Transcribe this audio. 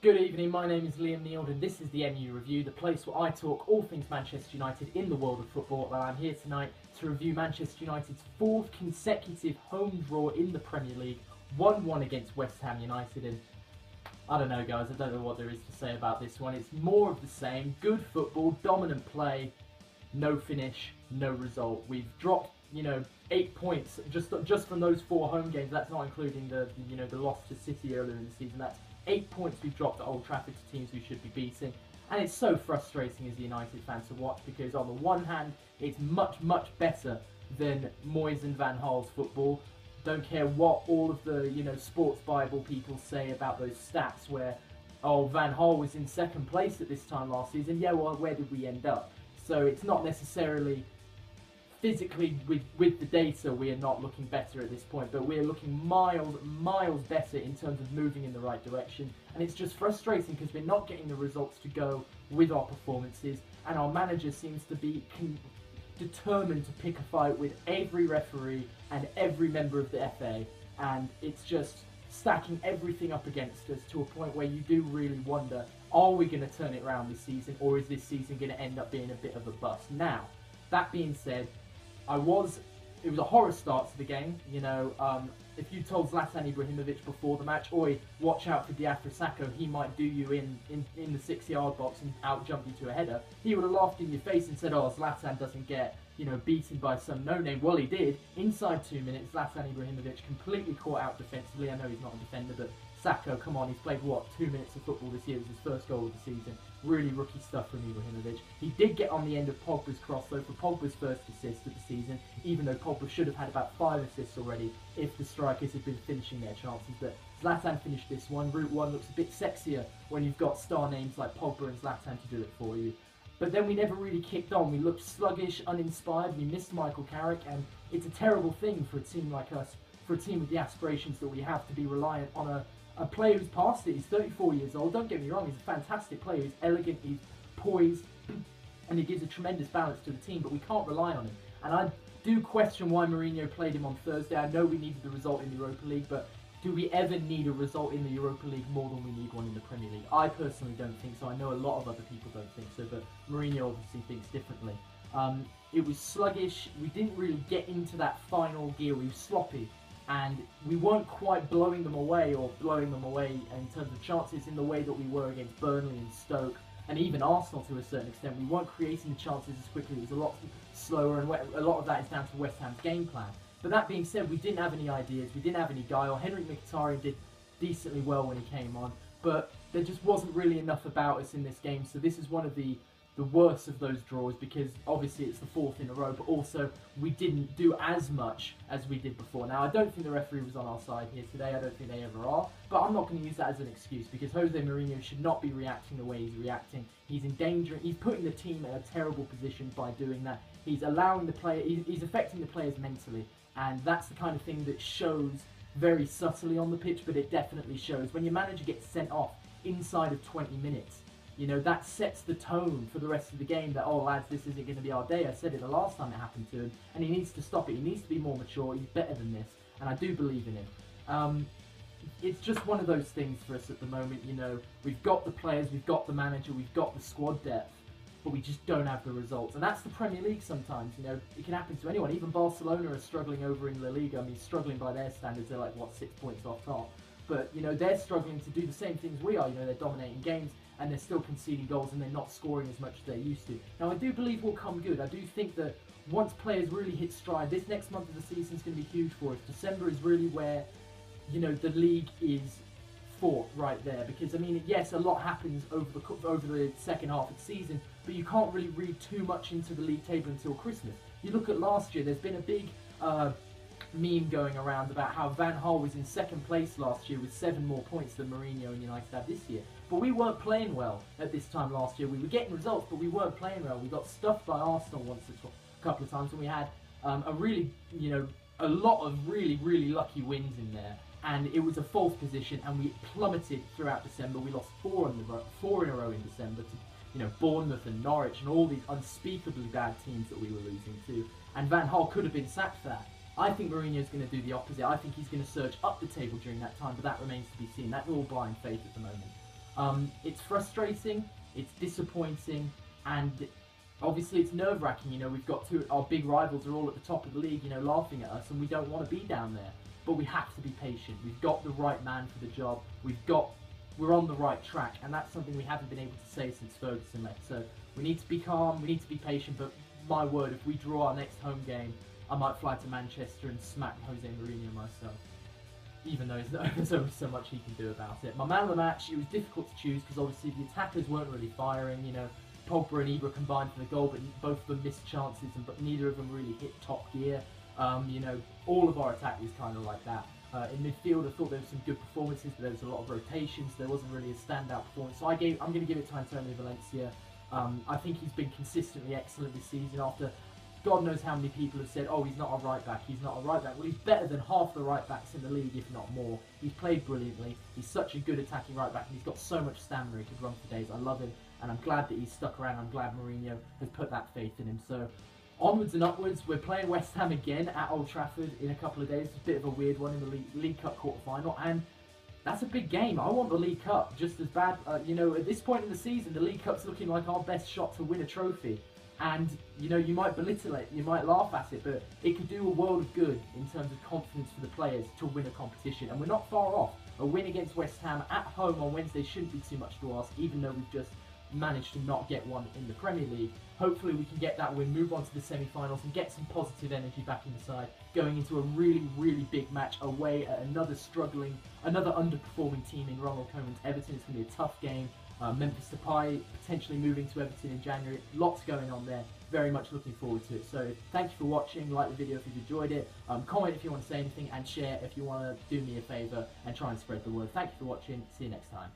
Good evening, my name is Liam Neild and this is the MU Review, the place where I talk all things Manchester United in the world of football, and I'm here tonight to review Manchester United's fourth consecutive home draw in the Premier League, 1-1 against West Ham United, and I don't know guys, I don't know what there is to say about this one. It's more of the same, good football, dominant play, no finish, no result. We've dropped, 8 points just from those 4 home games. That's not including the loss to City earlier in the season. That's 8 points we've dropped at Old Trafford to teams we should be beating. And it's so frustrating as a United fan to watch, because on the one hand, it's much better than Moyes and Van Gaal's football. Don't care what all of the, sports Bible people say about those stats where, oh, Van Gaal was in second place at this time last season. Yeah, well, where did we end up? So it's not necessarily physically with the data we are not looking better at this point, but we're looking miles better in terms of moving in the right direction. And it's just frustrating because we're not getting the results to go with our performances, and our manager seems to be determined to pick a fight with every referee and every member of the FA, and it's just stacking everything up against us to a point where you do really wonder, are we going to turn it around this season, or is this season going to end up being a bit of a bust? Now, that being said, it was a horror start to the game. If you told Zlatan Ibrahimovic before the match, oi, watch out for Diafra Sakho, he might do you in the 6-yard box and out-jump you to a header, he would have laughed in your face and said, oh, Zlatan doesn't get, beaten by some no-name. Well, he did. Inside 2 minutes, Zlatan Ibrahimovic completely caught out defensively. I know he's not a defender, but Sakho, come on, he's played, 2 minutes of football this year. It was his first goal of the season. Really rookie stuff from Ibrahimovic. He did get on the end of Pogba's cross, though, for Pogba's first assist of the season, even though Pogba should have had about 5 assists already if the strikers had been finishing their chances. But Zlatan finished this one. Route 1 looks a bit sexier when you've got star names like Pogba and Zlatan to do it for you. But then we never really kicked on. We looked sluggish, uninspired. We missed Michael Carrick, and it's a terrible thing for a team like us, for a team with the aspirations that we have, to be reliant on a player who's past it. He's 34 years old. Don't get me wrong, he's a fantastic player. He's elegant, he's poised, and he gives a tremendous balance to the team, but we can't rely on him. And I do question why Mourinho played him on Thursday. I know we needed the result in the Europa League, but do we ever need a result in the Europa League more than we need one in the Premier League? I personally don't think so. I know a lot of other people don't think so, but Mourinho obviously thinks differently. It was sluggish. We didn't really get into that final gear. We were sloppy, and we weren't quite blowing them away in terms of chances in the way that we were against Burnley and Stoke, and even Arsenal to a certain extent. We weren't creating the chances as quickly. It was a lot slower, and a lot of that is down to West Ham's game plan. But that being said, we didn't have any ideas, we didn't have any guile. Henrik Mkhitaryan did decently well when he came on, but there just wasn't really enough about us in this game. So this is one of the worst of those draws, because obviously it's the 4th in a row, but also we didn't do as much as we did before. Now, I don't think the referee was on our side here today. I don't think they ever are, but I'm not going to use that as an excuse, because Jose Mourinho should not be reacting the way he's reacting. He's endangering, he's putting the team in a terrible position by doing that. He's allowing the player, he's affecting the players mentally, and that's the kind of thing that shows very subtly on the pitch, but it definitely shows. When your manager gets sent off inside of 20 minutes, that sets the tone for the rest of the game that, oh lads, this isn't going to be our day. I said it the last time it happened to him, and he needs to stop it. He needs to be more mature. He's better than this, and I do believe in him. It's just one of those things for us at the moment. We've got the players, we've got the manager, we've got the squad depth, but we just don't have the results. And that's the Premier League sometimes. It can happen to anyone. Even Barcelona are struggling over in La Liga. I mean, struggling by their standards. They're like, 6 points off top. But, they're struggling to do the same things we are. They're dominating games, and they're still conceding goals, and they're not scoring as much as they're used to. Now, I do believe we'll come good. I do think that once players really hit stride, this next month of the season is going to be huge for us. December is really where, the league is fought right there. Because, I mean, yes, a lot happens over the second half of the season, but you can't really read too much into the league table until Christmas. You look at last year, there's been a big meme going around about how Van Gaal was in second place last year with 7 more points than Mourinho and United have this year. But we weren't playing well at this time last year. We were getting results, but we weren't playing well. We got stuffed by Arsenal a couple of times, and we had a lot of really lucky wins in there. And it was a 4th position, and we plummeted throughout December. We lost 4 in a row in December to Bournemouth and Norwich and all these unspeakably bad teams that we were losing to. And Van Gaal could have been sacked for that. I think Mourinho's going to do the opposite. I think he's going to surge up the table during that time, but that remains to be seen. That's all blind faith at the moment. It's frustrating, it's disappointing, and obviously it's nerve-wracking. You know, we've got our big rivals are all at the top of the league, you know, laughing at us, and we don't want to be down there. But we have to be patient. We've got the right man for the job. We're on the right track, and that's something we haven't been able to say since Ferguson left. So we need to be calm, we need to be patient, but my word, if we draw our next home game, I might fly to Manchester and smack Jose Mourinho myself. Even though there's only so much he can do about it. My man of the match, it was difficult to choose because obviously the attackers weren't really firing. You know, Pogba and Ibra combined for the goal, but both of them missed chances, but neither of them really hit top gear. You know, all of our attack was kind of like that. In midfield, I thought there were some good performances, but there was a lot of rotations. There wasn't really a standout performance. So I'm going to give it to Antonio Valencia. I think he's been consistently excellent this season after God knows how many people have said, oh, he's not a right back, he's not a right back. Well, he's better than half the right backs in the league, if not more. He's played brilliantly. He's such a good attacking right back, and he's got so much stamina he could run for days. I love him, and I'm glad that he's stuck around. I'm glad Mourinho has put that faith in him. So, onwards and upwards. We're playing West Ham again at Old Trafford in a couple of days. It's a bit of a weird one in the League Cup quarter-final, and that's a big game. I want the League Cup just as bad. You know, at this point in the season, the League Cup's looking like our best shot to win a trophy. And, you know, you might belittle it, you might laugh at it, but it could do a world of good in terms of confidence for the players to win a competition. And we're not far off. A win against West Ham at home on Wednesday shouldn't be too much to ask, even though we've just managed to not get one in the Premier League. Hopefully we can get that win, move on to the semi-finals and get some positive energy back in the side, going into a really, really big match away at another underperforming team in Ronald Koeman's Everton. It's going to be a tough game. Memphis Depay potentially moving to Everton in January. Lots going on there. Very much looking forward to it. So thank you for watching. Like the video if you've enjoyed it. Comment if you want to say anything, and share if you want to do me a favour and try and spread the word. Thank you for watching. See you next time.